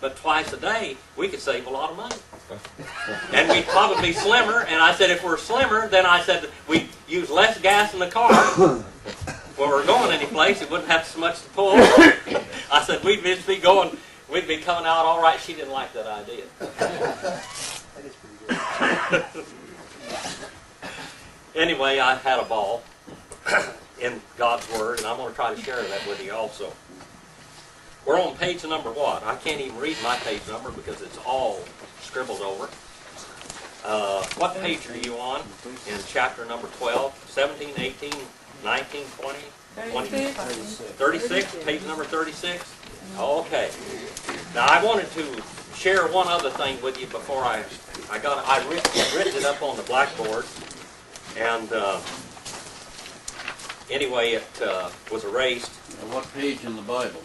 but twice a day, we could save a lot of money. And we'd probably be slimmer. And I said, if we're slimmer, then I said we'd use less gas in the car. When we're going any place, it wouldn't have so much to pull. I said, we'd just be going, we'd be coming out all right. She didn't like that idea. That is pretty good. Anyway, I had a ball in God's Word, and I'm going to try to share that with you also. We're on page number what? I can't even read my page number because it's all scribbled over. What page are you on in chapter number 12, 17, 18, 19, 20, 36, page number 36? Okay. Now I wanted to share one other thing with you before I written it up on the blackboard, and anyway it was erased. What page in the Bible?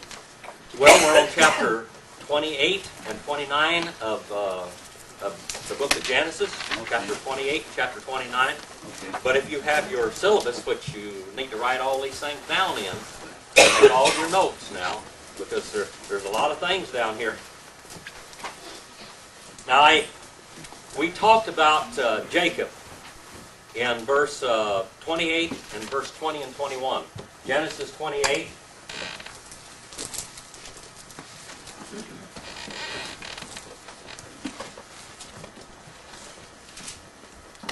Well, we're on chapter 28 and 29 of the book of Genesis, chapter 28, chapter 29. Okay. But if you have your syllabus, which you need to write all these things down in, take all your notes now, because there's a lot of things down here. Now, we talked about Jacob in verse 28 and verse 20 and 21. Genesis 28.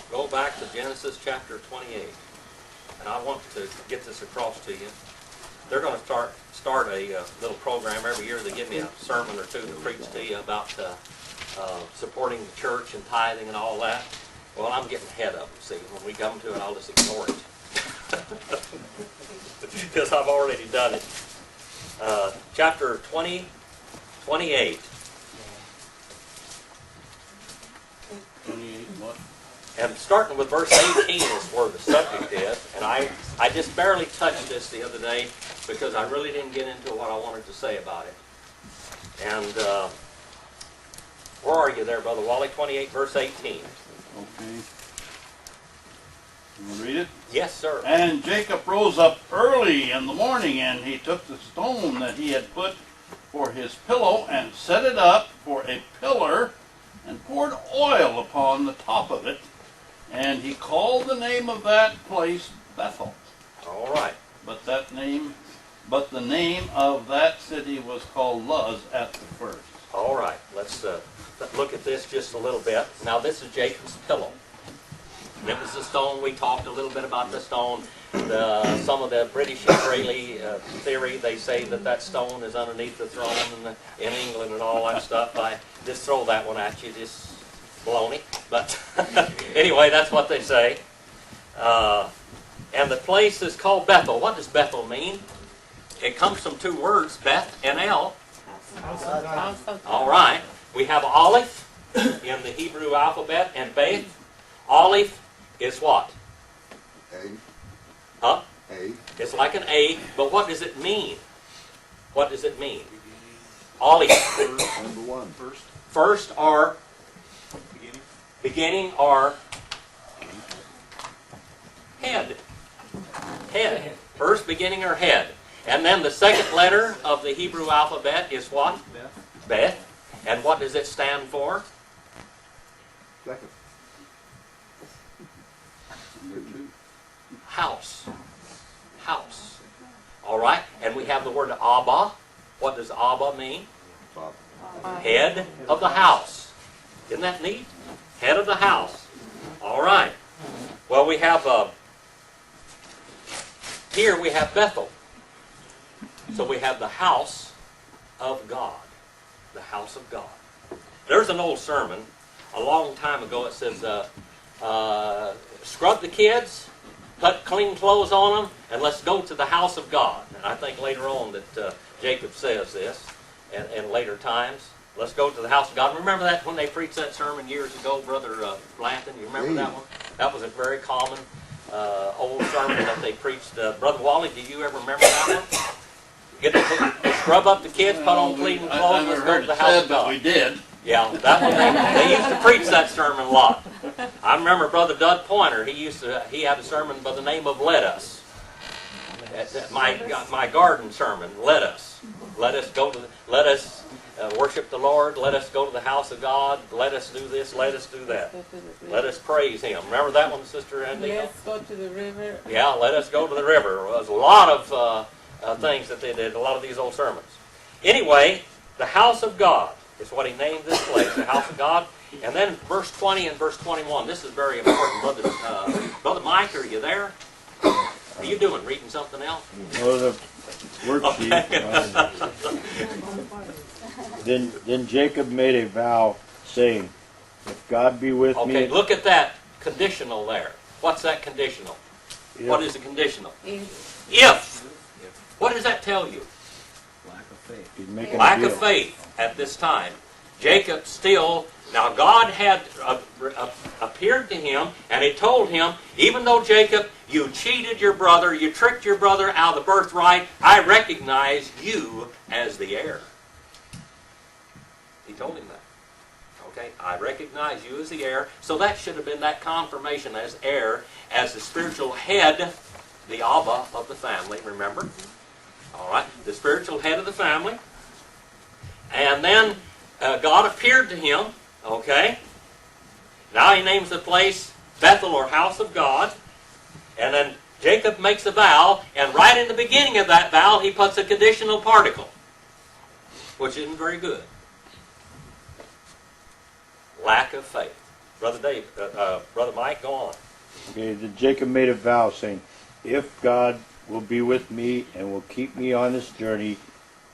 Go back to Genesis chapter 28, and I want to get this across to you. They're going to start a little program every year. They give me a sermon or two to preach to you about supporting the church and tithing and all that. Well, I'm getting ahead of them. See, when we come to it, I'll just ignore it because I've already done it. Chapter 28. 28 what? And starting with verse 18 is where the subject is. And I just barely touched this the other day because I really didn't get into what I wanted to say about it. And where are you there, Brother Wally? 28, verse 18. Okay. You want to read it? Yes, sir. And Jacob rose up early in the morning, and he took the stone that he had put for his pillow and set it up for a pillar and poured oil upon the top of it. And he called the name of that place Bethel. All right. But the name of that city was called Luz at the first. All right. Let's look at this just a little bit. Now, this is Jacob's pillow. It was the stone. We talked a little bit about the stone. Some of the British Israeli theory, they say that stone is underneath the throne in England and all that stuff. I just throw that one at you, just baloney. But anyway, that's what they say. And the place is called Bethel. What does Bethel mean? It comes from two words, Beth and El. All right. We have Aleph in the Hebrew alphabet, and Beth. Aleph is what? A. Huh? A. It's like an A, but what does it mean? What does it mean? Aleph. Number one. First or beginning or head. Head. First, beginning, or head. And then the second letter of the Hebrew alphabet is what? Beth. Beth. And what does it stand for? Second. House. House. All right. And we have the word Abba. What does Abba mean? Father. Head of the house. Isn't that neat? Head of the house. All right. Well, we have here we have Bethel. So we have the house of God. The house of God. There's an old sermon a long time ago. It says, scrub the kids, put clean clothes on them, and let's go to the house of God. And I think later on that Jacob says this in later times. Let's go to the house of God. Remember that when they preached that sermon years ago, Brother Blanton? You remember that one? That was a very common old sermon that they preached. Brother Wally, do you ever remember that one? Get to scrub up the kids, put on clean clothes, let's go to the house of God. We did. Yeah, that one they used to preach that sermon a lot. I remember Brother Doug Pointer. He had a sermon by the name of "Let Us." My garden sermon. Let us go to. Let us worship the Lord. Let us go to the house of God. Let us do this. Let us do that. Let us praise Him. Remember that one, Sister Andy? Let's go to the river. Yeah, let us go to the river. There was a lot of things that they did, a lot of these old sermons. Anyway, the house of God is what he named this place, the house of God. And then verse 20 and verse 21. This is very important. Brother Mike, are you there? What are you doing? Reading something else? Oh, the worksheet. Then Jacob made a vow, saying, "If God be with me." Okay, look at that conditional there. What's that conditional? If, What is the conditional? If If. What does that tell you? Lack of faith. he's making a Lack deal. of faith at this time. Jacob still, now God had appeared to him and he told him, even though Jacob, you cheated your brother, you tricked your brother out of the birthright, I recognize you as the heir. He told him that. Okay, I recognize you as the heir. So that should have been that confirmation as heir, as the spiritual head, the Abba of the family, remember? All right, the spiritual head of the family. And then God appeared to him, okay? Now he names the place Bethel or house of God. And then Jacob makes a vow, and right in the beginning of that vow he puts a conditional particle, which isn't very good. Lack of faith. Brother Mike, go on. Okay, then Jacob made a vow, saying, "If God will be with me and will keep me on this journey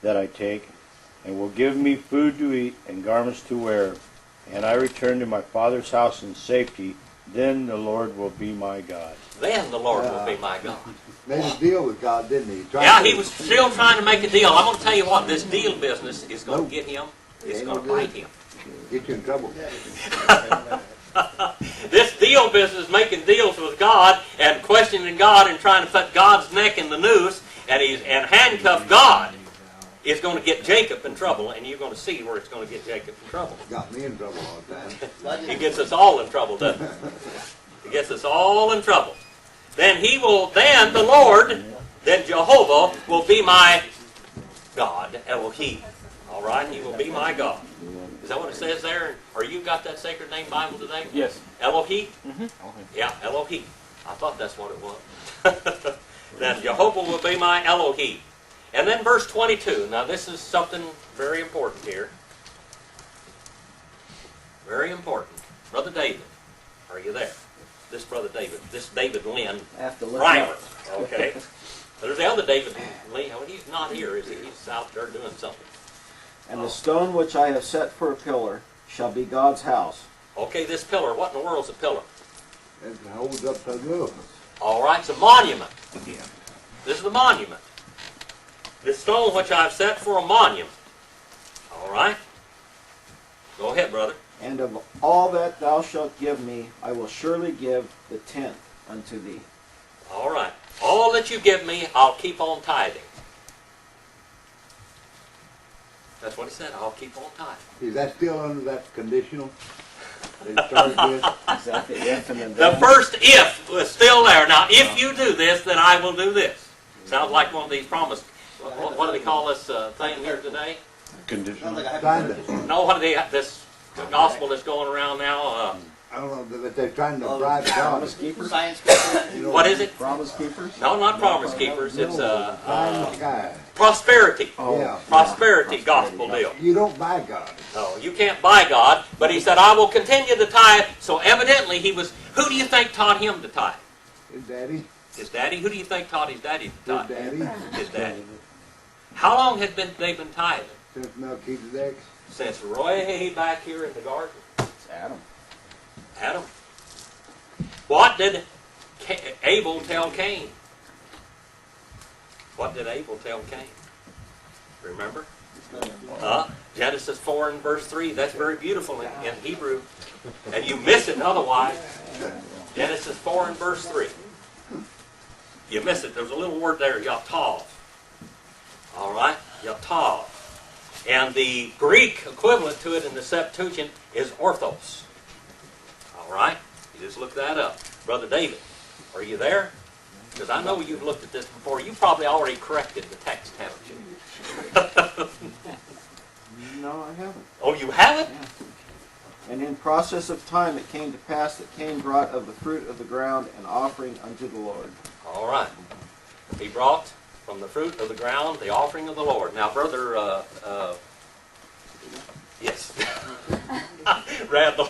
that I take, and will give me food to eat and garments to wear, and I return to my father's house in safety, then the Lord will be my God." Then the Lord will be my God. Made a deal with God, didn't he? Yeah, he was still trying to make a deal. I'm going to tell you what, this deal business is going to get him. It's going to bite him. Get you in trouble. This deal business, making deals with God and questioning God and trying to put God's neck in the noose and handcuff God, is going to get Jacob in trouble, and you're going to see where it's going to get Jacob in trouble. Got me in trouble all the time. He gets us all in trouble, doesn't he? He gets us all in trouble. Then the Lord, then Jehovah will be my God, Elohim. All right, he will be my God. Is that what it says there? Or you got that Sacred Name Bible today? Yes. Elohim? Yeah, Elohim. I thought that's what it was. Then Jehovah will be my Elohim. And then verse 22. Now this is something very important here. Very important. Brother David, are you there? This Brother David, this David Lynn I have to look Primer. up. Okay. There's the other David Lee. Well, he's not here, is he? He's out there doing something. And the stone which I have set for a pillar shall be God's house. Okay, this pillar. What in the world's a pillar? It holds up the roof. All right, it's a monument. This is the monument. This stone which I've set for a monument. All right? Go ahead, brother. And of all that thou shalt give me, I will surely give the tenth unto thee. All right. All that you give me, I'll keep on tithing. That's what he said. I'll keep on tithing. Is that still under that conditional? They started with? Is that the if and the The then? first if was still there. Now, if you do this, then I will do this. Sounds like one of these promise. What do they call this thing here today? Conditional. Trying to, No, what do they? This gospel that's going around now. I don't know, but they're trying to bribe God. Promise keepers? What is it? Promise keepers? No, not promise keepers. It's Pie in the sky. prosperity. Yeah. Prosperity gospel deal. You don't buy God. No, you can't buy God. But he said, I will continue to tithe. So evidently he was. Who do you think taught him to tithe? His daddy. His daddy. Who do you think taught his daddy to His tithe? daddy. His daddy. How long had they been tithing? Since Melchizedek. Since way back here in the garden. It's Adam. Adam. What did Abel tell Cain? What did Abel tell Cain? Remember? Genesis 4 and verse 3. That's very beautiful in Hebrew. And you miss it otherwise. Genesis 4 and verse 3. You miss it. There's a little word there, yatav. All right? Yatav. And the Greek equivalent to it in the Septuagint is orthos. All right? You just look that up. Brother David, are you there? Because I know you've looked at this before. You probably already corrected the text, haven't you? No, I haven't. Oh, you haven't? Yeah. And in process of time it came to pass that Cain brought of the fruit of the ground an offering unto the Lord. All right. He brought from the fruit of the ground the offering of the Lord. Now, brother, yes. Randall.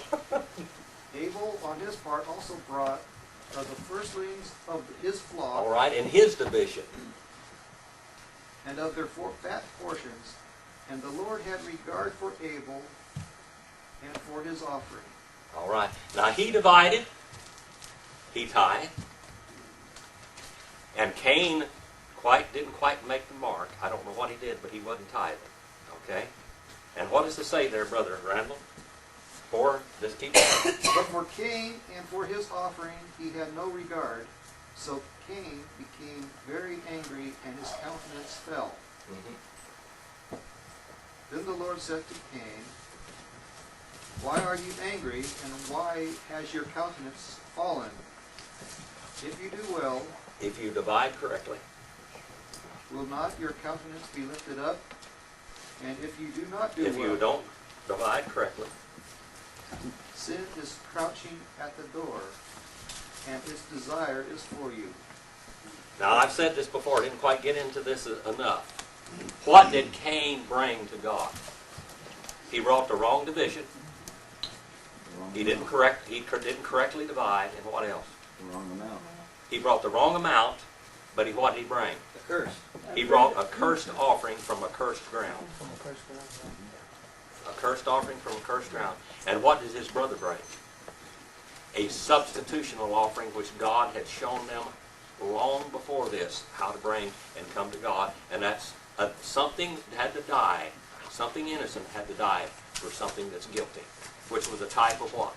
Abel, on his part, also brought of the firstlings of his flock All right, in his division. and of their fat portions, and the Lord had regard for Abel and for his offering. All right. Now, he divided. He tithed. And Cain didn't quite make the mark. I don't know what he did, but he wasn't tithing. Okay? And what does it say there, Brother Randall? Just keep going. But for Cain and for his offering he had no regard. So Cain became very angry, and his countenance fell. Mhm. Then the Lord said to Cain, Why are you angry, and why has your countenance fallen? If you do well, If you divide correctly. will not your countenance be lifted up? And if you do not do If well, you don't divide correctly. sin is crouching at the door, and its desire is for you. Now, I've said this before. I didn't quite get into this enough. What did Cain bring to God? He brought the wrong division. He didn't correctly divide. And what else? The wrong amount. He brought the wrong amount, but what did he bring? The curse. He brought a cursed offering from a cursed ground. A cursed offering from a cursed ground. And what does his brother bring? A substitutional offering which God had shown them long before this how to bring and come to God. And that's something had to die. Something innocent had to die for something that's guilty. Which was a type of what?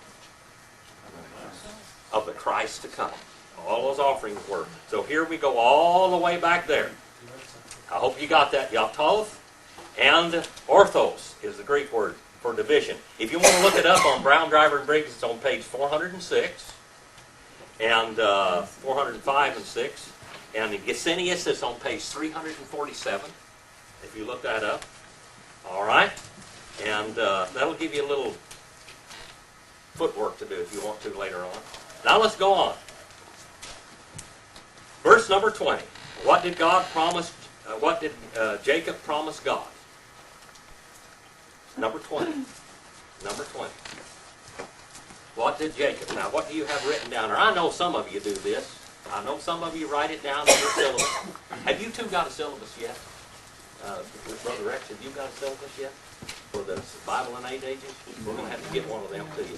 Of the Christ to come. All those offerings were. So here we go all the way back there. I hope you got that. Yatoth and orthos is the Greek word for division. If you want to look it up on Brown, Driver, and Briggs, it's on page 406 and 405 and 6. And in Gesenius, it's on page 347, if you look that up. All right? And that'll give you a little footwork to do if you want to later on. Now let's go on. Verse number 20. What did God promise? What did Jacob promise God? Number 20. Number 20. What did Jacob? Now, what do you have written down there? I know some of you do this. I know some of you write it down in your syllabus. Have you two got a syllabus yet? Brother Rex, have you got a syllabus yet? For the Bible and 8 ages? We're going to have to get one of them to you.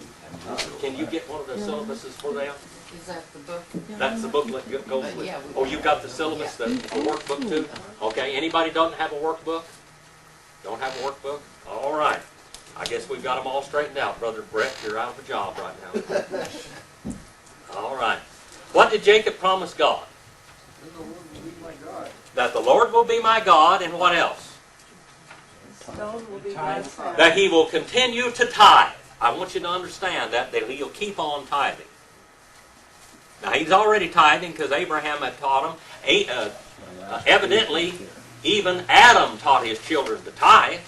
Can you get one of the syllabuses for them? Is that the book? That's the booklet that goes with. Yeah, Oh, you got the syllabus, the workbook too? Okay, anybody don't have a workbook? Don't have a workbook? All right. I guess we've got them all straightened out. Brother Brett, you're out of a job right now. All right. What did Jacob promise God? Then the Lord will be my God. That the Lord will be my God, and what else? Stone will be my son. That he will continue to tithe. I want you to understand that he'll keep on tithing. Now, he's already tithing because Abraham had taught him. Evidently, even Adam taught his children to tithe.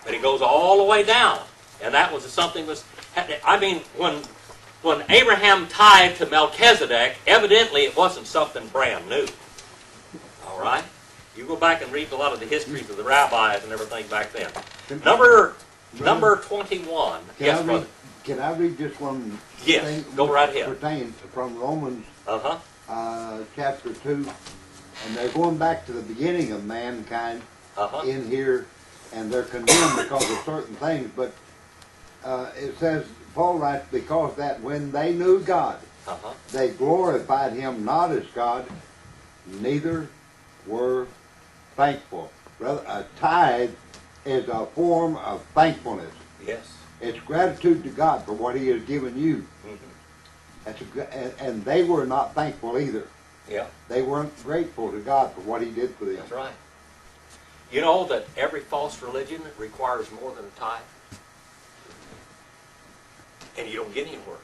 But he goes all the way down. And that was something when Abraham tithed to Melchizedek, evidently it wasn't something brand new. All right? You go back and read a lot of the histories of the rabbis and everything back then. Number 21. Yes, brother. Can I read just one Yes, thing? go right ahead. Pertains from Romans Uh-huh. chapter 2. And they're going back to the beginning of mankind Uh-huh. in here, and they're condemned because of certain things. But it says, Paul writes, because that when they knew God, Uh-huh. they glorified him not as God, neither were thankful. Rather, a tithe is a form of thankfulness. Yes. It's gratitude to God for what he has given you. Mm-hmm. And they were not thankful either. Yeah, They weren't grateful to God for what he did for them. that's right. You know that every false religion requires more than a tithe? And you don't get anywhere.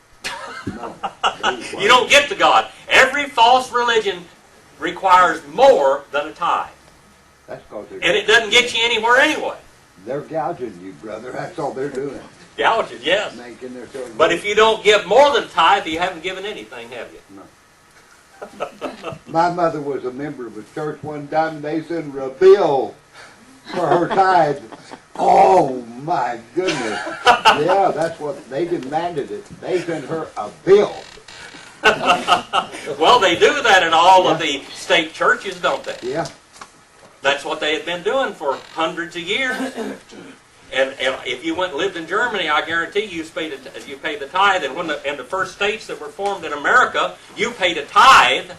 No. You don't get to God. Every false religion requires more than a tithe. That's because And it doesn't get you anywhere anyway. They're gouging you, brother. That's all they're doing. Gouging, yes. Making their children. But if you don't give more than tithe, you haven't given anything, have you? My mother was a member of a church one time, and they sent her a bill for her tithe. Oh my goodness! Yeah, that's what they demanded. It. They sent her a bill. Well, they do that in all of the state churches, don't they? Yeah. That's what they had been doing for hundreds of years. And if you went and lived in Germany, I guarantee you paid the tithe. And in the first states that were formed in America, you paid a tithe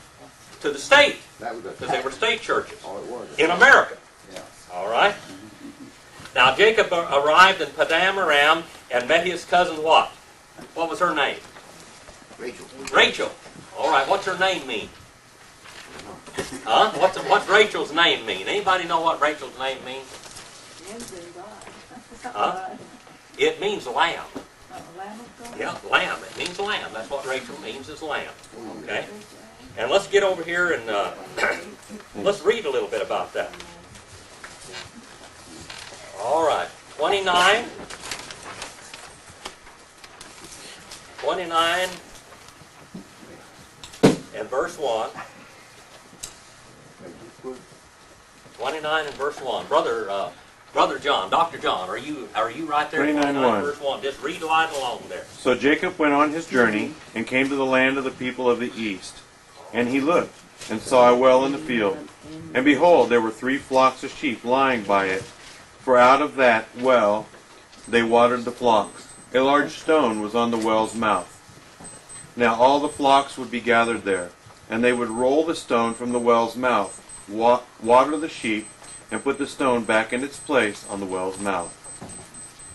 to the state That was a because they were state churches Oh, it was. in America. Yeah. All right. Now Jacob arrived in Paddan Aram and met his cousin what? What was her name? Rachel. Rachel. All right. What's her name mean? Huh? What's Rachel's name mean? Anybody know what Rachel's name means? Huh? It means lamb. Yeah, lamb. It means lamb. That's what Rachel means, is lamb. Okay? And let's get over here and let's read a little bit about that. All right. 29 and verse 1. 29 and verse 1. Brother John, Dr. John, are you right there? 29:1. Verse 1. Just read right along there. So Jacob went on his journey and came to the land of the people of the east. And he looked and saw a well in the field. And behold, there were 3 flocks of sheep lying by it. For out of that well they watered the flocks. A large stone was on the well's mouth. Now all the flocks would be gathered there, and they would roll the stone from the well's mouth, water the sheep, and put the stone back in its place on the well's mouth.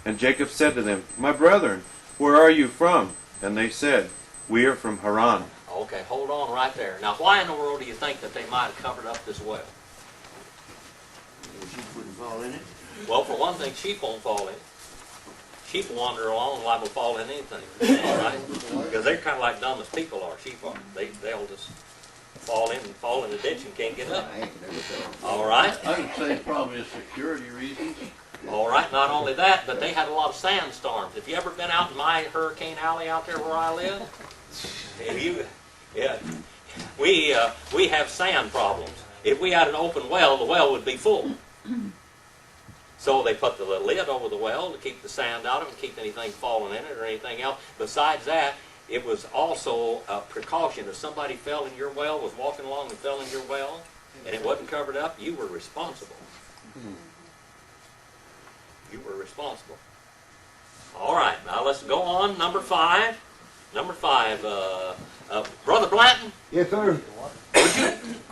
And Jacob said to them, My brethren, where are you from? And they said, We are from Haran. Okay, hold on right there. Now, why in the world do you think that they might have covered up this well? Sheep wouldn't fall in it. Well, for one thing, sheep won't fall in. Sheep wander along and liable to fall in anything, right? Because they're kind of like dumb as people are. Sheep are. They'll just fall in the ditch and can't get up. I ain't never fell. All right. I would say probably security reasons. All right. Not only that, but they had a lot of sandstorms. Have you ever been out in my Hurricane Alley out there where I live? We have sand problems. If we had an open well, the well would be full. So they put the lid over the well to keep the sand out of it, keep anything falling in it or anything else. Besides that, it was also a precaution. If somebody fell in your well, was walking along and fell in your well, and it wasn't covered up, you were responsible. You were responsible. All right, now let's go on. Number 5. Number 5, Brother Blanton, Yes, sir.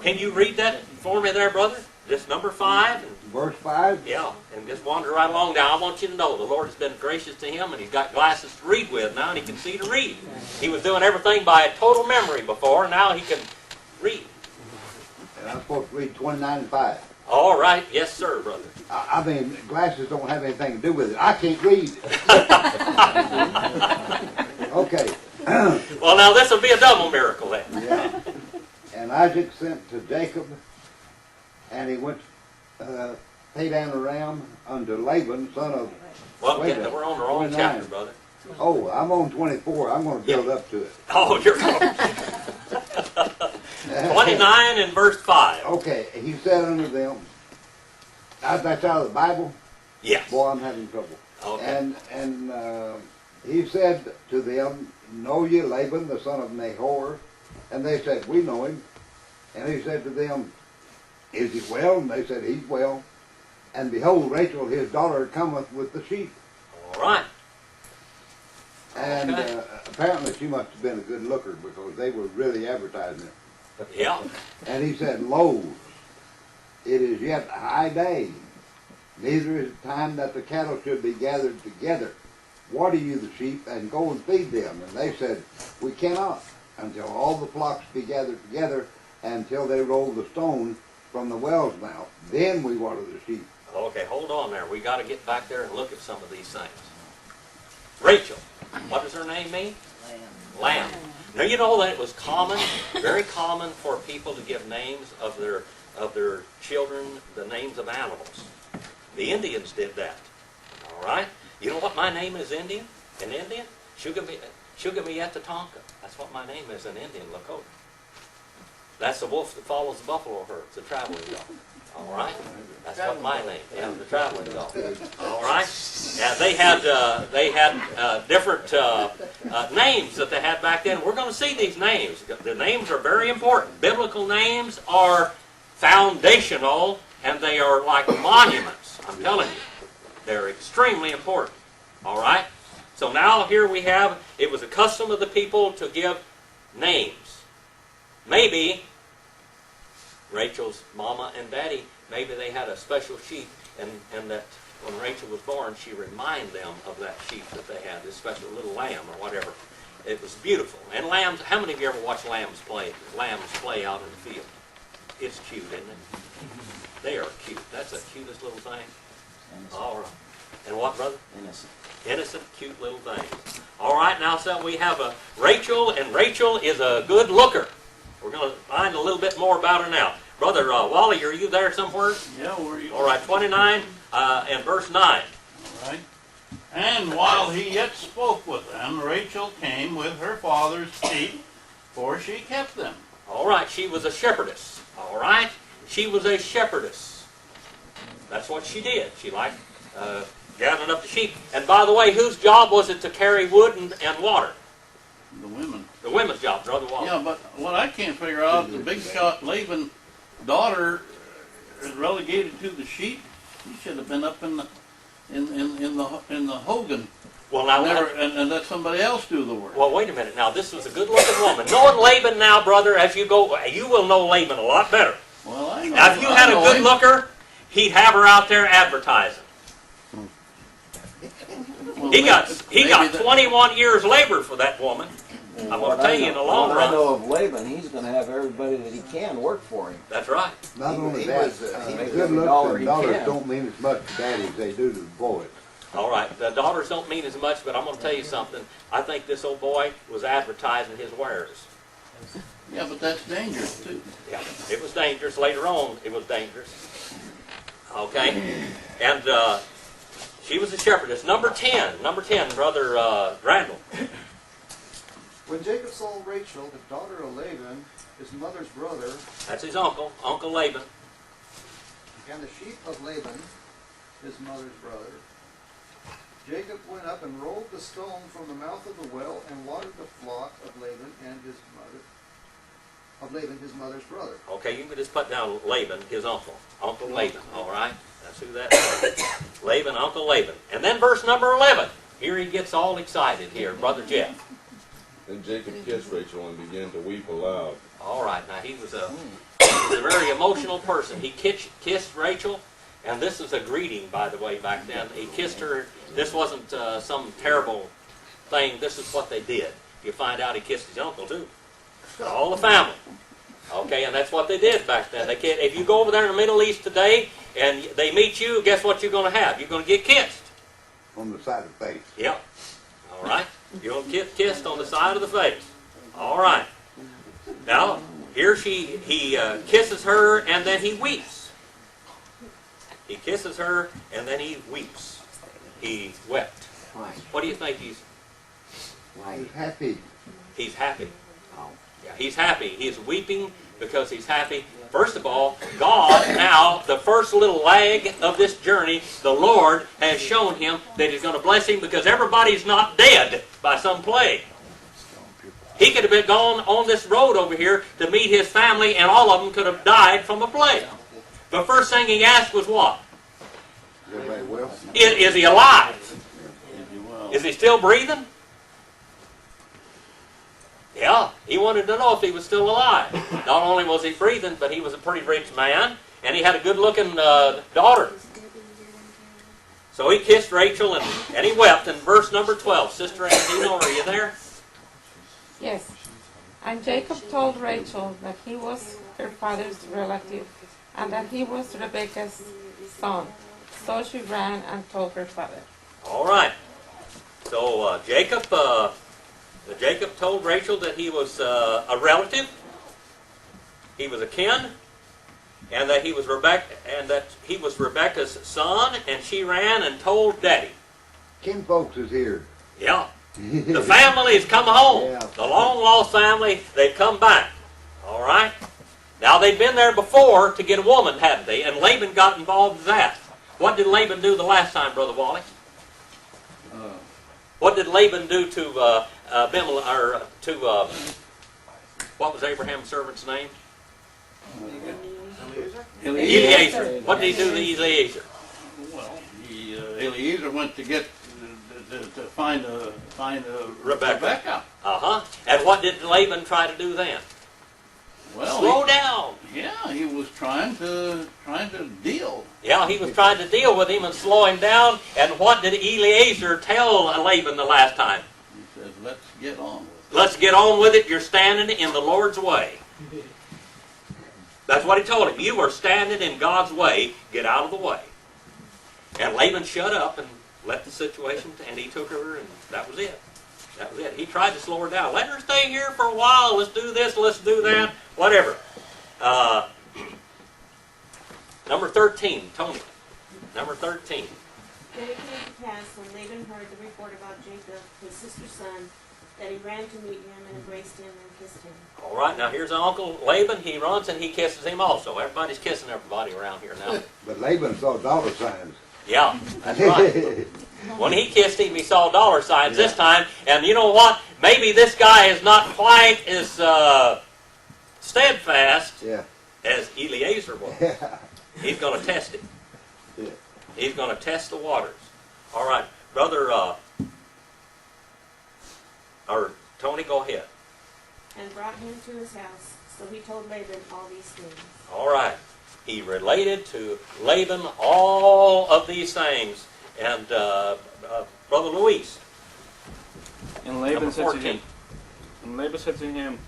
can you read that for me there, brother? Just number 5. And, Verse 5. yeah, and just wander right along. Now, I want you to know the Lord has been gracious to him, and he's got glasses to read with now, and he can see to read. He was doing everything by a total memory before, and now he can read. And I'm supposed to read 29 and 5. All right, yes, sir, brother. I mean, glasses don't have anything to do with it. I can't read. Okay. Well, now this will be a double miracle then. Yeah. And Isaac sent to Jacob, and he went Paddan Aram unto Laban, son of... Well, Wait a yeah, minute. we're on the wrong 29. chapter, brother. Oh, I'm on 24. I'm going to build up to it. Oh, you're going. 29 and verse 5. Okay, he said unto them, that's out of the Bible? Yes. Boy, I'm having trouble. Okay. And he said to them, Know ye Laban, the son of Nahor? And they said, We know him. And he said to them, Is he well? And they said, He's well. And behold, Rachel, his daughter, cometh with the sheep. All right. And Okay. apparently she must have been a good looker because they were really advertising it. Yeah. And he said, Lo, it is yet high day, neither is it time that the cattle should be gathered together. Water you the sheep, and go and feed them. And they said, We cannot, until all the flocks be gathered together, until they roll the stone from the well's mouth. Then we water the sheep. Okay, hold on there. We got to get back there and look at some of these things. Rachel. What does her name mean? Lamb. Now you know that it was common, very common for people to give names of their children, the names of animals. The Indians did that. All right? You know what my name is in Indian? Shugamietatonka. That's what my name is in Indian Lakota. That's the wolf that follows the buffalo herds, the traveling dog. All right? That's what my name is, the traveling dog. All right? And they had different names that they had back then. We're going to see these names. The names are very important. Biblical names are foundational, and they are like monuments. I'm telling you. They're extremely important. All right? So now here we have, it was a custom of the people to give names. Maybe Rachel's mama and daddy, maybe they had a special sheep, and that when Rachel was born, she reminded them of that sheep that they had, this special little lamb or whatever. It was beautiful. And lambs, how many of you ever watch lambs play? Lambs play out in the field. It's cute, isn't it? They are cute. That's the cutest little thing. All right. And what, brother? Innocent. Innocent, cute little things. All right, now so we have Rachel, and Rachel is a good looker. We're going to find a little bit more about her now. Brother Wally, are you there somewhere? Yeah, where are you? All right, 29 and verse 9. All right. And while he yet spoke with them, Rachel came with her father's sheep, for she kept them. All right, she was a shepherdess. All right? She was a shepherdess. That's what she did. She liked gathering up the sheep. And by the way, whose job was it to carry wood and water? The women. The women's job, Brother Wally. Yeah, but what I can't figure out, the big shot Laban daughter is relegated to the sheep. She should have been up in the Hogan. Well, now, And let somebody else do the work. well, wait a minute. Now, this was a good-looking woman. Knowing Laban now, brother, as you go, you will know Laban a lot better. Well, I know. Now, if you had a good looker, he'd have her out there advertising. Well, He got maybe 21 years labor for that woman. I'm going to tell you in the long What I know run. of Laban, he's going to have everybody that he can work for him. That's right. Not only He that, was, he makes good every looks dollar and he dollars can. don't mean as much to daddy as they do to the boys. All right. The daughters don't mean as much, but I'm going to tell you something. I think this old boy was advertising his wares. Yeah, but that's dangerous too. Yeah, it was dangerous. Later on, it was dangerous. Okay? And she was a shepherdess. Number 10, Brother Randall. When Jacob saw Rachel, the daughter of Laban, his mother's brother, That's his uncle, Uncle Laban. and the sheep of Laban, his mother's brother, Jacob went up and rolled the stone from the mouth of the well and watered the flock of Laban and his mother's brother. Okay, you can just put down Laban, his uncle. Uncle Laban, all right? That's who that is. Laban, Uncle Laban. And then verse number 11. Here he gets all excited here, Brother Jeff. Then Jacob kissed Rachel and began to weep aloud. All right, now he was a very emotional person. He kissed Rachel, and this is a greeting, by the way, back then. He kissed her. This wasn't some terrible thing. This is what they did. You find out he kissed his uncle, too. All the family. Okay, and that's what they did back then. If you go over there in the Middle East today and they meet you, guess what you're going to have? You're going to get kissed. On the side of the face. Yep. All right. You're going to get kissed on the side of the face. All right. Now, here he kisses her and then he weeps. He kisses her and then he weeps. He wept. Why? What do you think he's He's happy. He's happy. Oh. Yeah, he's happy. He's weeping because he's happy. First of all, God now, the first little leg of this journey, the Lord has shown him that he's going to bless him because everybody's not dead by some plague. He could have been gone on this road over here to meet his family, and all of them could have died from a plague. The first thing he asked was what? Is everybody well? Is he alive? Is he still breathing? Yeah, he wanted to know if he was still alive. Not only was he breathing, but he was a pretty rich man, and he had a good-looking daughter. So he kissed Rachel, and he wept. In verse number 12, Sister Andino, are you there? Yes. And Jacob told Rachel that he was her father's relative and that he was Rebekah's son. So she ran and told her father. All right. So Jacob told Rachel that he was a relative. He was a kin. and that he was Rebekah's son, and she ran and told Daddy. Kim folks is here. Yeah. The family's come home. Yeah. The long-lost family, they've come back. All right? Now, they'd been there before to get a woman, hadn't they? And Laban got involved in that. What did Laban do the last time, Brother Wally? What did Laban do to Abimelech, or to, what was Abraham's servant's name? Eliezer. What did he do to Eliezer? Well, Eliezer went to get to find Rebecca. Uh-huh. And what did Laban try to do then? Well, Slow down. Yeah, he was trying to deal. Yeah, he was trying to deal with him and slow him down. And what did Eliezer tell Laban the last time? He said, "Let's get on with it." Let's get on with it. You're standing in the Lord's way. That's what he told him. You are standing in God's way. Get out of the way. And Laban shut up and let the situation, and he took her, and that was it. That was it. He tried to slow her down. Let her stay here for a while. Let's do this. Let's do that. Whatever. Number 13, Tony. Number 13. Then it came to pass, when Laban heard the report about Jacob, his sister's son, that he ran to meet him and embraced him and kissed him. All right, now here's Uncle Laban. He runs and he kisses him also. Everybody's kissing everybody around here now. But Laban saw dollar signs. Yeah, that's right. When he kissed him, he saw dollar signs this time. And you know what? Maybe this guy is not quite as steadfast Yeah. as Eliezer was. Yeah. He's going to test it. Yeah. He's going to test the waters. All right, Brother, or Tony, go ahead. And brought him to his house. So he told Laban all these things. All right. He related to Laban all of these things. And Brother Luis, And Laban number said to 14. him,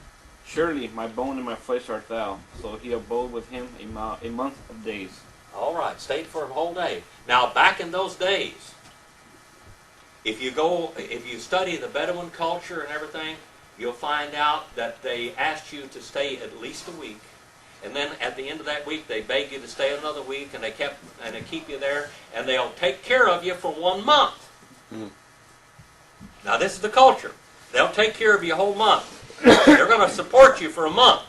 "Surely my bone and my flesh art thou." So he abode with him a month of days. All right, stayed for a whole day. Now, back in those days, if you study the Bedouin culture and everything, you'll find out that they asked you to stay at least a week. And then at the end of that week, they beg you to stay another week, and they keep you there, and they'll take care of you for 1 month. Now, this is the culture. They'll take care of you a whole month. They're going to support you for a month.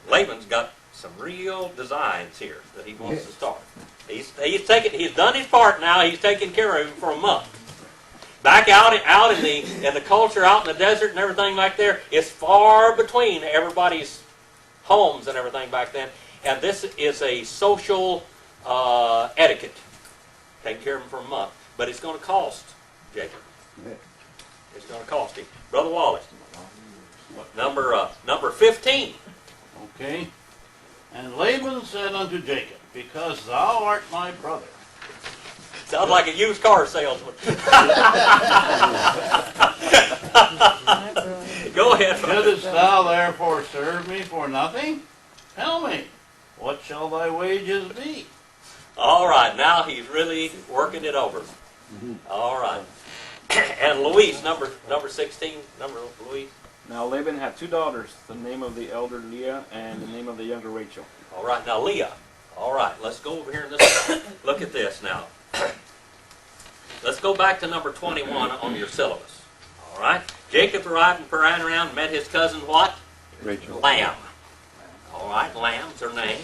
Laban's got some real designs here that he wants to start. He's done his part now. He's taking care of him for a month. Back out in the culture, out in the desert and everything back there, it's far between everybody's homes and everything back then. And this is a social etiquette. Take care of him for a month. But it's going to cost Jacob. It's going to cost him. Brother Wallace, number 15. Okay. And Laban said unto Jacob, "Because thou art my brother." Sounds like a used car salesman. Go ahead. "Shouldest thou therefore serve me for nothing? Tell me, what shall thy wages be?" All right, now he's really working it over. All right. And Luis, number 16, Luis. Now Laban had 2 daughters, the name of the elder Leah and the name of the younger Rachel. All right, now Leah. All right, let's go over here and look at this now. Let's go back to number 21 on your syllabus. All right. Jacob arrived in Paran and met his cousin what? Rachel. Lamb. All right, Lamb's her name.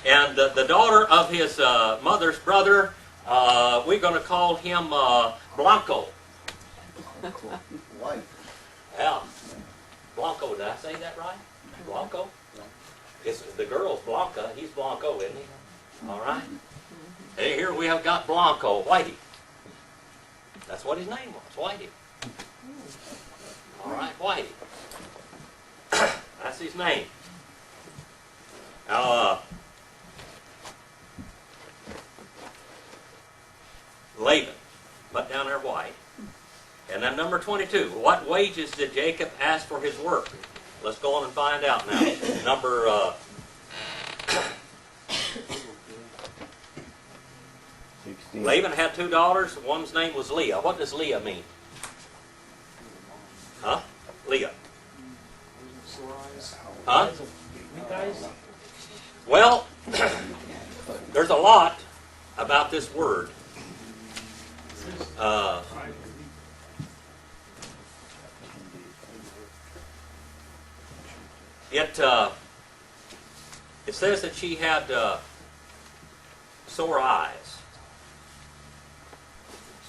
And the daughter of his mother's brother, we're going to call him Blanco. White. Yeah. Blanco, did I say that right? Blanco? The girl's Blanca. He's Blanco, isn't he? All right. Hey, here we have got Blanco, Whitey. That's what his name was, Whitey. All right, Whitey. That's his name. Now, Laban, put down there White. And then number 22, what wages did Jacob ask for his work? Let's go on and find out now. Number 16. Laban had 2 daughters. One's name was Leah. What does Leah mean? Huh? Leah. Huh? Well, there's a lot about this word. It says that she had sore eyes.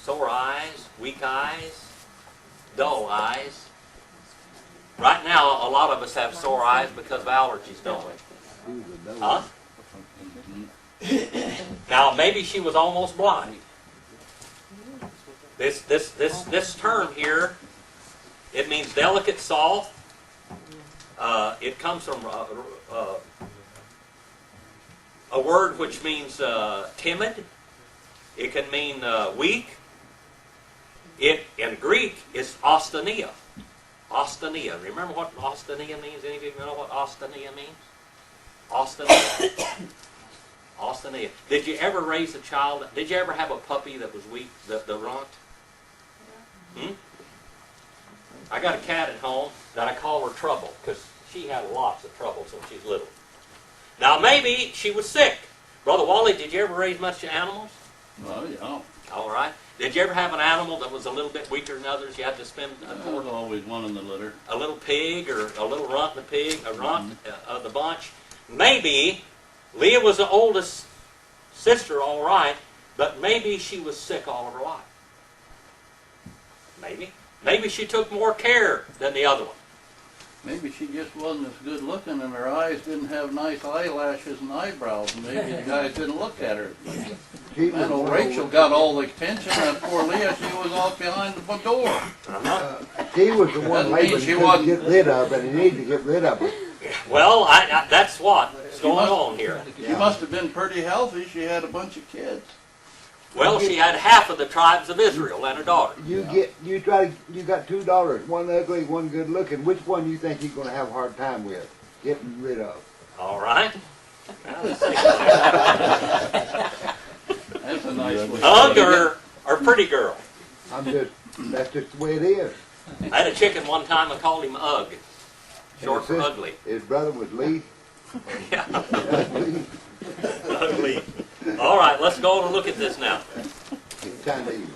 Sore eyes, weak eyes, dull eyes. Right now, a lot of us have sore eyes because of allergies, don't we? Huh? Now, maybe she was almost blind. This term here, it means delicate, soft. It comes from a word which means timid. It can mean weak. It in Greek is asthenia. Asthenia. Remember what asthenia means? Any of you know what asthenia means? Asthenia. Asthenia. Did you ever raise a child? Did you ever have a puppy that was weak, the runt? Hmm? I got a cat at home that I call her Trouble because she had lots of trouble since she's little. Now maybe she was sick. Brother Wally, did you ever raise much animals? Well, yeah. All right. Did you ever have an animal that was a little bit weaker than others? You had to spend There was always one in the litter. a little pig or a little runt and a pig, a runt of the bunch. Maybe Leah was the oldest sister, all right, but maybe she was sick all of her life. Maybe. Maybe she took more care than the other one. Maybe she just wasn't as good looking and her eyes didn't have nice eyelashes and eyebrows. And maybe the guys didn't look at her. Man, old Rachel got all the attention and poor Leah, she was off behind the door. She was the one Doesn't mean Laban she couldn't wasn't- get rid of, and he needed to get rid of her. Well, that's what's going on here. She must have been pretty healthy. She had a bunch of kids. Well, she had half of the tribes of Israel and a daughter. You got $2, one ugly, one good looking. Which one you think you're going to have a hard time with getting rid of? All right. Now, let's see. That's a nice way. Ugg or pretty girl? That's just the way it is. I had a chicken one time. I called him Ugg, short for ugly. His brother was Lee. Yeah, ugly. All right, let's go on and look at this now. It's kind of easy.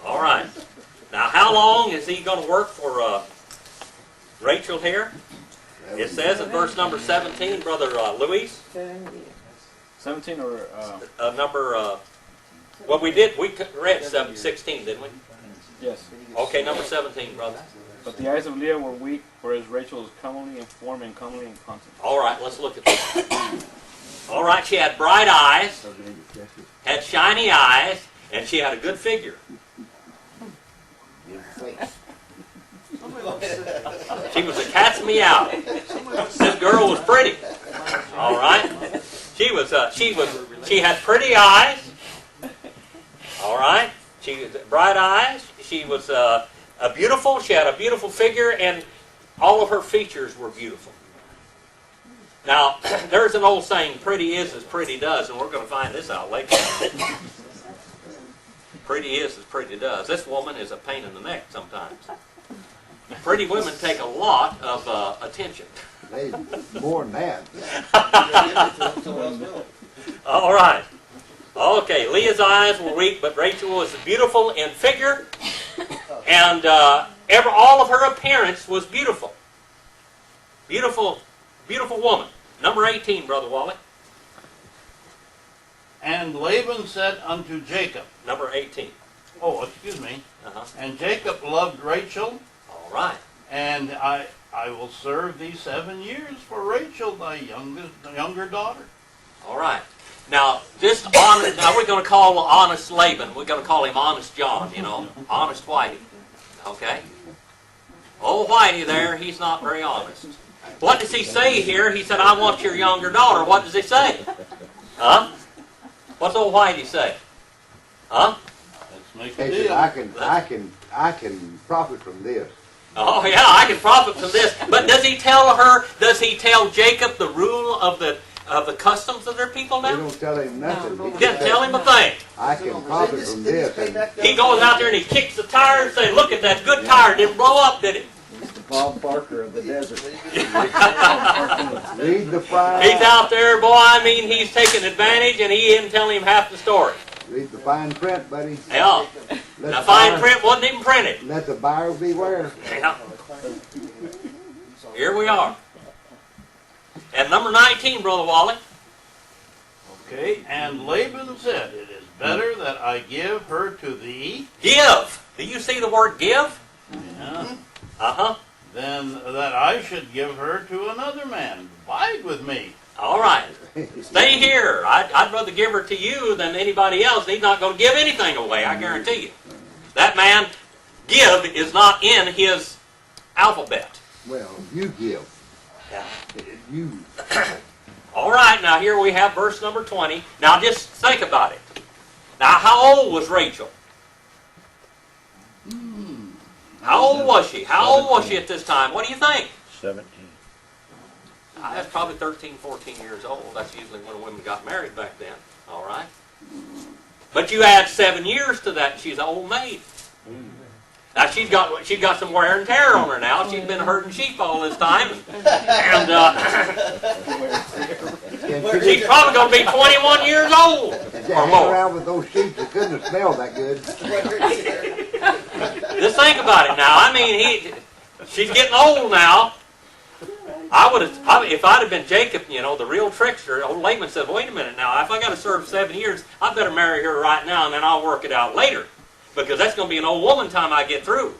All right. Now, how long is he going to work for Rachel here? It says in verse number 17, Brother Luis. 17 or Number, well, we read 16, didn't we? yes. Okay, number 17, brother. But the eyes of Leah were weak, whereas Rachel was comely in form and comely in constant. All right, let's look at this. All right, she had bright eyes, had shiny eyes, and she had a good figure. She was a cat's meow. This girl was pretty. All right, she had pretty eyes. All right, she had bright eyes. She was beautiful. She had a beautiful figure, and all of her features were beautiful. Now, there's an old saying, pretty is as pretty does, and we're going to find this out later. Pretty is as pretty does. This woman is a pain in the neck sometimes. Pretty women take a lot of attention. They more than that. All right. Okay, Leah's eyes were weak, but Rachel was beautiful in figure, and all of her appearance was beautiful. Beautiful, beautiful woman. Number 18, Brother Wally. And Laban said unto Jacob, Number 18. oh, excuse me, Uh-huh. and Jacob loved Rachel, All right. and I will serve thee 7 years for Rachel, thy younger daughter. All right. Now, now we're going to call honest Laban. We're going to call him honest John, honest Whitey. Okay? Old Whitey there, he's not very honest. What does he say here? He said, I want your younger daughter. What does he say? Huh? What's old Whitey say? Huh? Let's make a He deal. said, I can profit from this. Oh, yeah, I can profit from this. But does he tell Jacob the rule of the customs of their people They now? don't tell him nothing. He Didn't tell him a thing. I can profit from this. And He goes out there and he kicks the tire and says, look at that good tire. Didn't blow up, did it? Bob Barker of the desert. Read the fine. He's out there, boy, I mean, he's taking advantage, and he isn't telling him half the story. Read the fine print, buddy. Yeah. Let The the fine buyer- print wasn't even printed. Let the buyer beware. Yeah. Here we are. And number 19, Brother Wally. Okay, and Laban said, "It is better that I give her to thee, Give. Do you see the word give? yeah, Uh-huh. than that I should give her to another man. Abide with me." All right. Stay here. I'd rather give her to you than anybody else. He's not going to give anything away, I guarantee you. That man, give, is not in his alphabet. Well, you give. Yeah. You. All right, now here we have verse number 20. Now just think about it. Now, how old was Rachel? How old was she? How old was she at this time? What do you think? 17. That's probably 13, 14 years old. That's usually when women got married back then. All right? But you add 7 years to that, she's an old maid. Now, she's got some wear and tear on her now. She's been herding sheep all this time. And she's probably going to be 21 years old If you or hang more. around with those sheep, you couldn't have smelled that good. Just think about it now. I mean, she's getting old now. If I'd have been Jacob, you know, the real trickster, old Laban said, wait a minute now, if I got to serve 7 years, I better marry her right now and then I'll work it out later. Because that's going to be an old woman time I get through.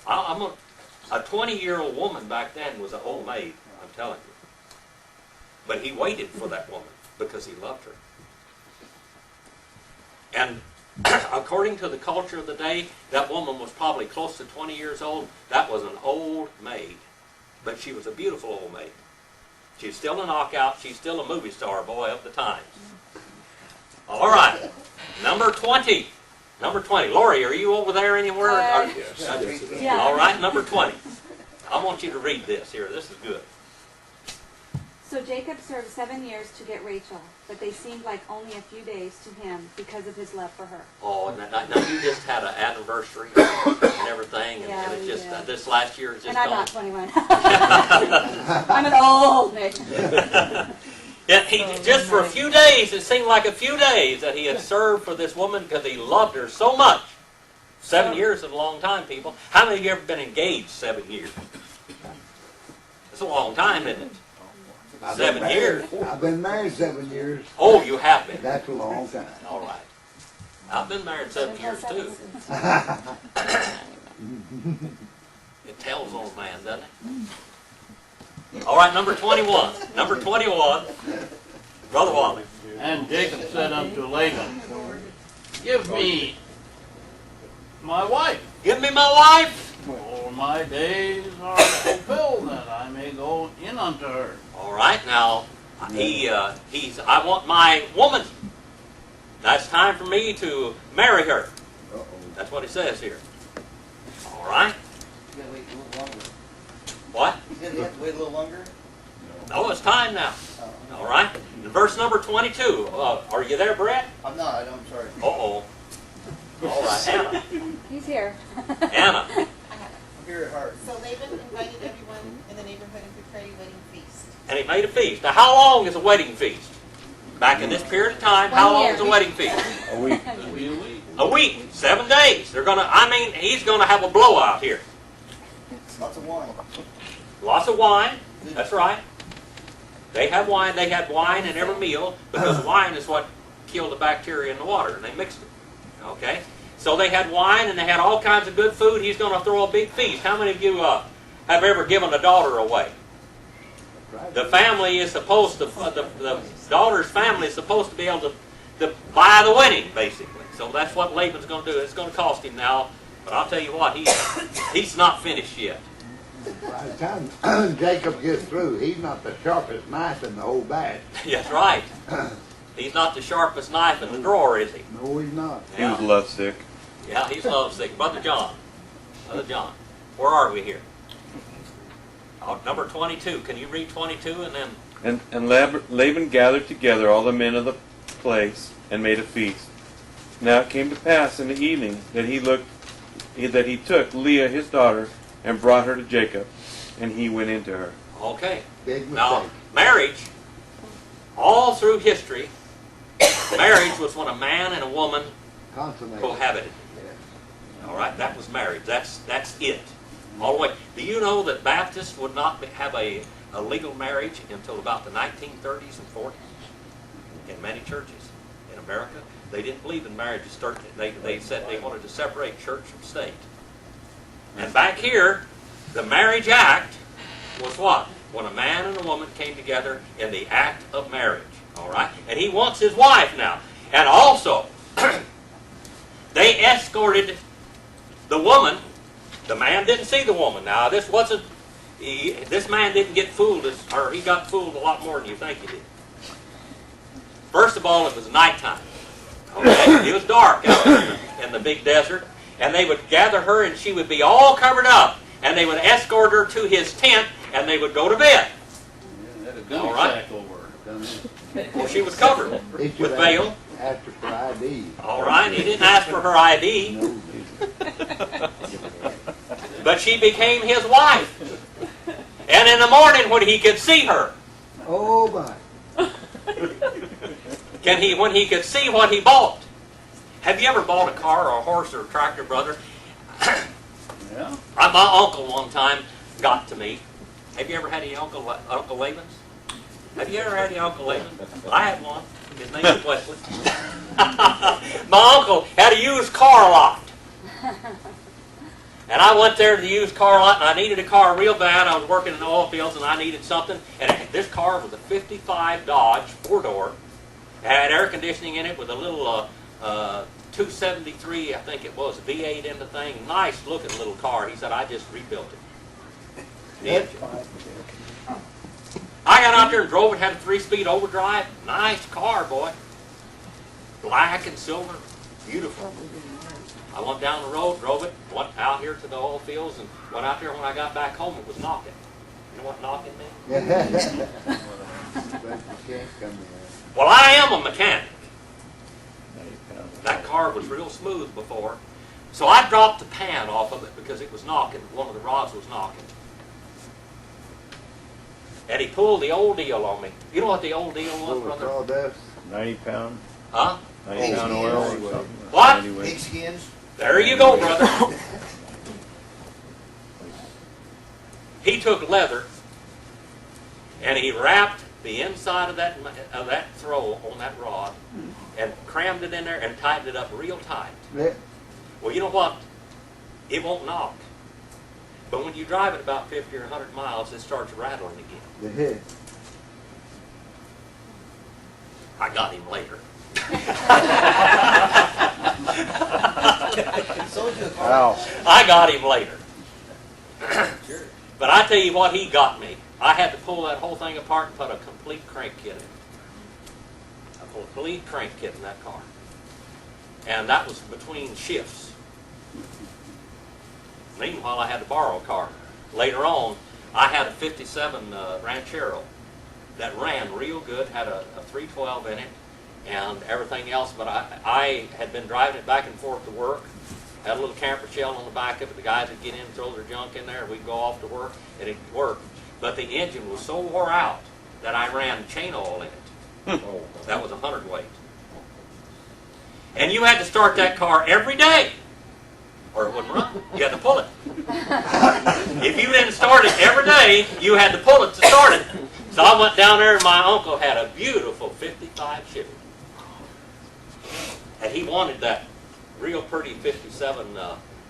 A 20-year-old woman back then was an old maid, I'm telling you. But he waited for that woman because he loved her. And according to the culture of the day, that woman was probably close to 20 years old. That was an old maid. But she was a beautiful old maid. She's still a knockout. She's still a movie star, boy, of the times. All right. Number 20. Number 20. Lori, are you over there anywhere? Yeah. All right, number 20. I want you to read this here. This is good. So Jacob served 7 years to get Rachel, but they seemed like only a few days to him because of his love for her. Oh, now you just had an anniversary and everything, and Yeah, it's just, yeah. this last year is just And I'm gone. not 21. I'm an old man. Yeah, just for a few days, it seemed like a few days that he had served for this woman because he loved her so much. 7 years is a long time, people. How many of you ever been engaged 7 years? It's a long time, isn't it? I've been 7 married- years. I've been married 7 years. Oh, you have been. That's a long time. All right. I've been married 7 years too. It tells on a man, doesn't it? All right, number 21. Number 21. Brother Wally. And Jacob said unto Laban, "Give me my wife, Give me my wife. for my days are fulfilled, that I may go in unto her." All right, now I want my woman. Now it's time for me to marry her. Uh-oh. That's what he says here. All right. You gotta wait a little longer. What? You have to wait a little longer? No, it's time now. Oh. All right. Verse number 22. Are you there, Brett? I'm not, I'm sorry. Uh-oh. All right, Anna. He's here. Anna. I'm here at heart. So Laban invited everyone in the neighborhood and prepared a wedding feast. And he made a feast. Now, how long is a wedding feast? Back in this period of time, how 1 long year. is a wedding feast? A week. A week. 7 days. He's gonna have a blowout here. Lots of wine. Lots of wine. That's right. They have wine. They had wine in every meal because wine is what killed the bacteria in the water, and they mixed it. Okay? So they had wine and they had all kinds of good food. He's going to throw a big feast. How many of you have ever given a daughter away? The family is supposed to, the daughter's family is supposed to be able to buy the wedding, basically. So that's what Laban's going to do. It's going to cost him now, but I'll tell you what, he's not finished yet. By the time Jacob gets through, he's not the sharpest knife in the whole batch. That's right. He's not the sharpest knife in the drawer, is he? No, he's not. He was lovesick. Yeah, he's lovesick. Brother John. Brother John. Where are we here? Oh, number 22. Can you read 22 and then... And Laban gathered together all the men of the place and made a feast. Now it came to pass in the evening that he took Leah his daughter and brought her to Jacob, and he went into her. Okay. Big mistake. Now, marriage, all through history, marriage was when a man and a woman Consummated. cohabited. Yes. All right, that was marriage. That's it. All the way. Do you know that Baptists would not have a legal marriage until about the 1930s and 40s? In many churches in America, they didn't believe in marriage. They said they wanted to separate church from state. And back here, the Marriage Act was what? When a man and a woman came together in the act of marriage. All right? And he wants his wife now. And also, they escorted the woman. The man didn't see the woman. Now, this man didn't get fooled, or he got fooled a lot more than you think he did. First of all, it was nighttime. Okay? It was dark out in the big desert. And they would gather her, and she would be all covered up. And they would escort her to his tent, and they would go to bed. Had a gunny All right. sack over her. Well, she was covered with veil. Asked her for ID. All right, he didn't ask for her ID. But she became his wife. And in the morning when he could see her, Oh my. when he could see what he bought. Have you ever bought a car or a horse or a tractor, brother? Yeah. My uncle one time got to me. Have you ever had any Uncle Laban's? Have you ever had any Uncle Laban's? I had one. His name was Wesley. My uncle had a used car lot. And I went there to the used car lot, and I needed a car real bad. I was working in the oil fields, and I needed something. And this car was a 55 Dodge, 4-door. It had air conditioning in it with a little 273, I think it was, V8 in the thing. Nice looking little car. He said, I just rebuilt it. The engine. I got out there and drove it, had a 3-speed overdrive. Nice car, boy. Black and silver. Beautiful. I went down the road, drove it, went out here to the oil fields, and went out there. When I got back home, it was knocking. You know what knocking means? Well, I am a mechanic. That car was real smooth before. So I dropped the pan off of it because it was knocking. One of the rods was knocking. And he pulled the old deal on me. You know what the old deal was, brother? 90 pound? Huh? 90 pound oil or something? What? Pig skins. There you go, brother. He took leather and he wrapped the inside of that throw on that rod and crammed it in there and tightened it up real tight. Yeah. Well, you know what? It won't knock. But when you drive it about 50 or 100 miles, it starts rattling again. Yeah. I got him later. Wow. I got him later. But I tell you what, he got me. I had to pull that whole thing apart and put a complete crank kit in it. A complete crank kit in that car. And that was between shifts. Meanwhile, I had to borrow a car. Later on, I had a 57 Ranchero that ran real good, had a 312 in it, and everything else, but I had been driving it back and forth to work. Had a little camper shell on the back of it. The guys would get in and throw their junk in there, and we'd go off to work, and it worked. But the engine was so wore out that I ran chain oil in it. That was 100 weight. And you had to start that car every day, or it wouldn't run. You had to pull it. If you didn't start it every day, you had to pull it to start it. So I went down there, and my uncle had a beautiful 55 Chevy. And he wanted that real pretty 57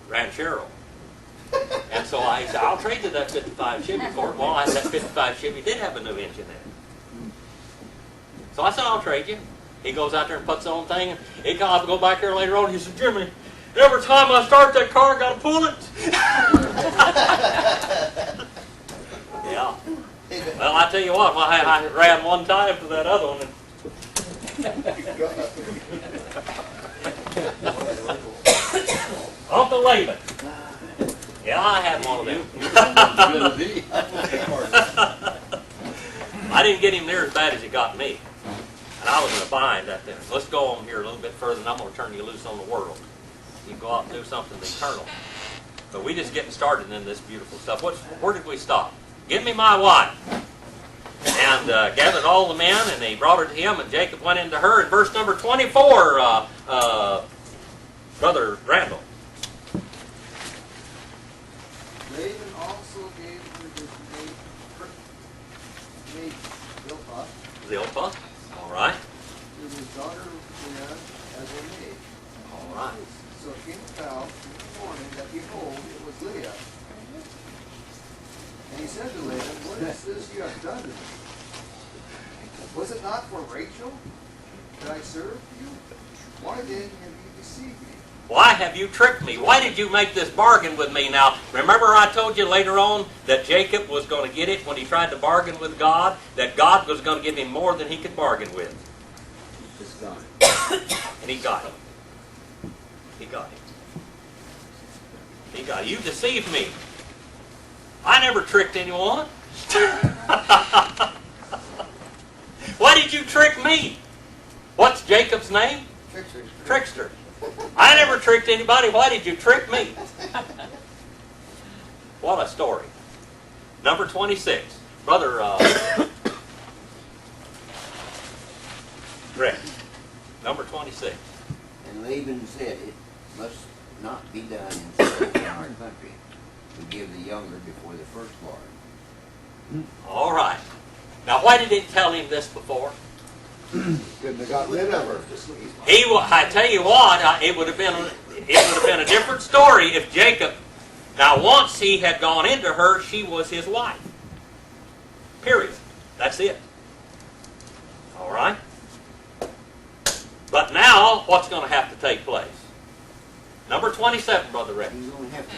Ranchero. And so I said, I'll trade you that 55 Chevy for it. Well, that 55 Chevy did have a new engine in it. So I said, I'll trade you. He goes out there and puts on thing. And he comes, go back there later on. He said, Jimmy, every time I start that car, I got to pull it. Yeah. Well, I tell you what, I ran one time to that other one. Uncle Laban. Yeah, I had one of them. I didn't get him near as bad as he got me. And I was in a bind at this. Let's go on here a little bit further, and I'm going to turn you loose on the world. You go out and do something eternal. But we just getting started in this beautiful stuff. Where did we stop? Give me my wife. And gathered all the men, and they brought her to him, and Jacob went into her. In verse number 24, Brother Randall. Laban also gave her his maid Zilpah. All right. to his daughter Leah as a maid. All right. So it came about in the morning that, behold, it was Leah. And he said to Laban, what is this you have done to me? Was it not for Rachel that I served you? Why then have you deceived me? Why have you tricked me? Why did you make this bargain with me? Now, remember I told you later on that Jacob was going to get it when he tried to bargain with God, that God was going to give him more than he could bargain with. And he got him. He got him. He got him. You deceived me. I never tricked anyone. Why did you trick me? What's Jacob's name? Trickster. Trickster. I never tricked anybody. Why did you trick me? What a story. Number 26. Brother Rick. Number 26. And Laban said, it must not be done in our country to give the younger before the firstborn. All right. Now, why did he tell him this before? Couldn't have got rid of her. I tell you what, it would have been a different story if Jacob. Now, once he had gone into her, she was his wife. Period. That's it. All right. But now, what's going to have to take place? Number 27, Brother Rick. He's going to have to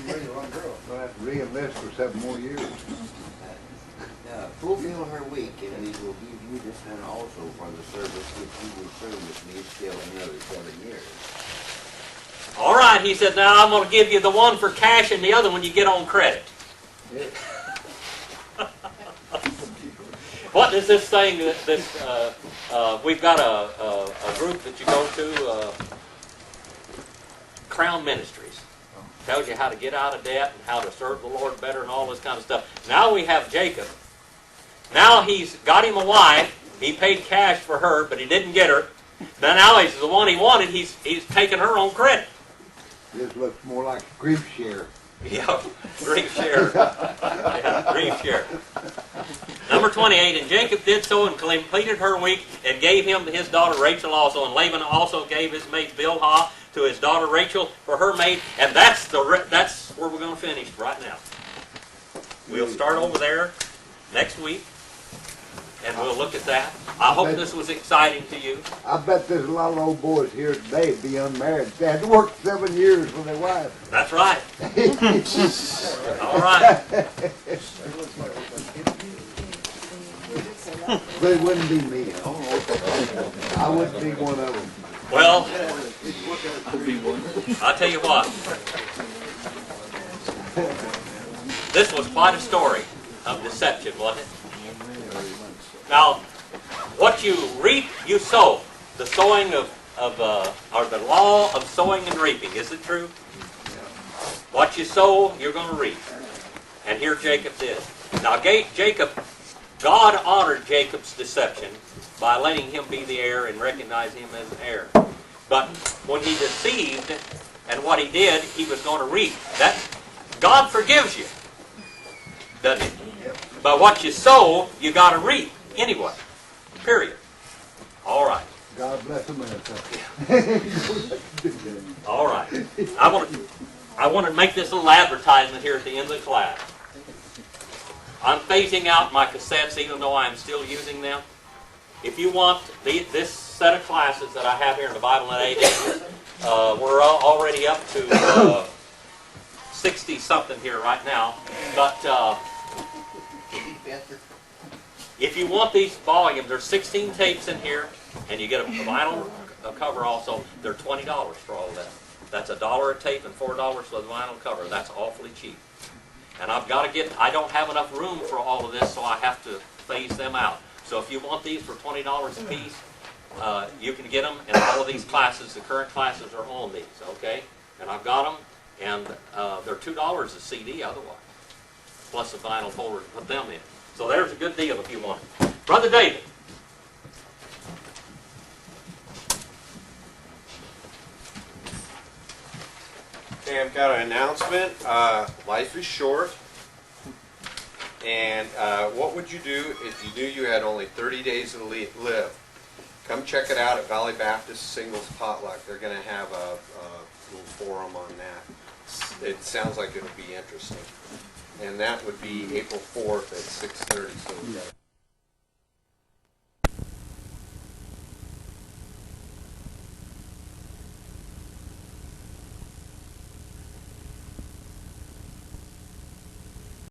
You're the wrong girl. Gonna have to re-enlist for 7 more years. fulfill her week, and we will give you this one also for the service which you will serve with me still another 7 years. All right, he said, now I'm going to give you the one for cash and the other one you get on credit. What is this thing that we've got a group that you go to, Crown Ministries. Tells you how to get out of debt and how to serve the Lord better and all this kind of stuff. Now we have Jacob. Now he's got him a wife. He paid cash for her, but he didn't get her. Now he's the one he wanted. He's taking her on credit. This looks more like grief share. Yeah, grief share. Yeah, grief share. Number 28, and Jacob did so and completed her week and gave him to his daughter Rachel also. And Laban also gave his maid Bilhah to his daughter Rachel for her maid. And that's where we're going to finish right now. We'll start over there next week, and we'll look at that. I hope this was exciting to you. I bet there's a lot of old boys here today be unmarried. They had to work 7 years for their wife. That's right. All right. But it wouldn't be me. I wouldn't be one of them. Well, I'll tell you what. This was quite a story of deception, wasn't it? Now, what you reap, you sow. The sowing or the law of sowing and reaping. Is it true? What you sow, you're going to reap. And here Jacob did. Now, Jacob, God honored Jacob's deception by letting him be the heir and recognize him as an heir. But when he deceived and what he did, he was going to reap. That God forgives you, doesn't he? But what you sow, you got to reap anyway. Period. All right. God bless America. All right. I want to make this little advertisement here at the end of the class. I'm phasing out my cassettes, even though I'm still using them. If you want this set of classes that I have here in the Bible in 8 English, we're already up to 60-something here right now. But if you want these volumes, there's 16 tapes in here, and you get a vinyl cover also. They're $20 for all of that. That's $1 a tape and $4 for the vinyl cover. That's awfully cheap. And I don't have enough room for all of this, so I have to phase them out. So if you want these for $20 a piece, you can get them, and all of these classes, the current classes are on these, okay? And I've got them, and they're $2 a CD otherwise, plus a vinyl folder to put them in. So there's a good deal if you want it. Brother David. Okay, I've got an announcement. Life is short. And what would you do if you knew you had only 30 days to live? Come check it out at Valley Baptist Singles Potluck. They're going to have a little forum on that. It sounds like it'll be interesting. And that would be April 4th at 6:30. So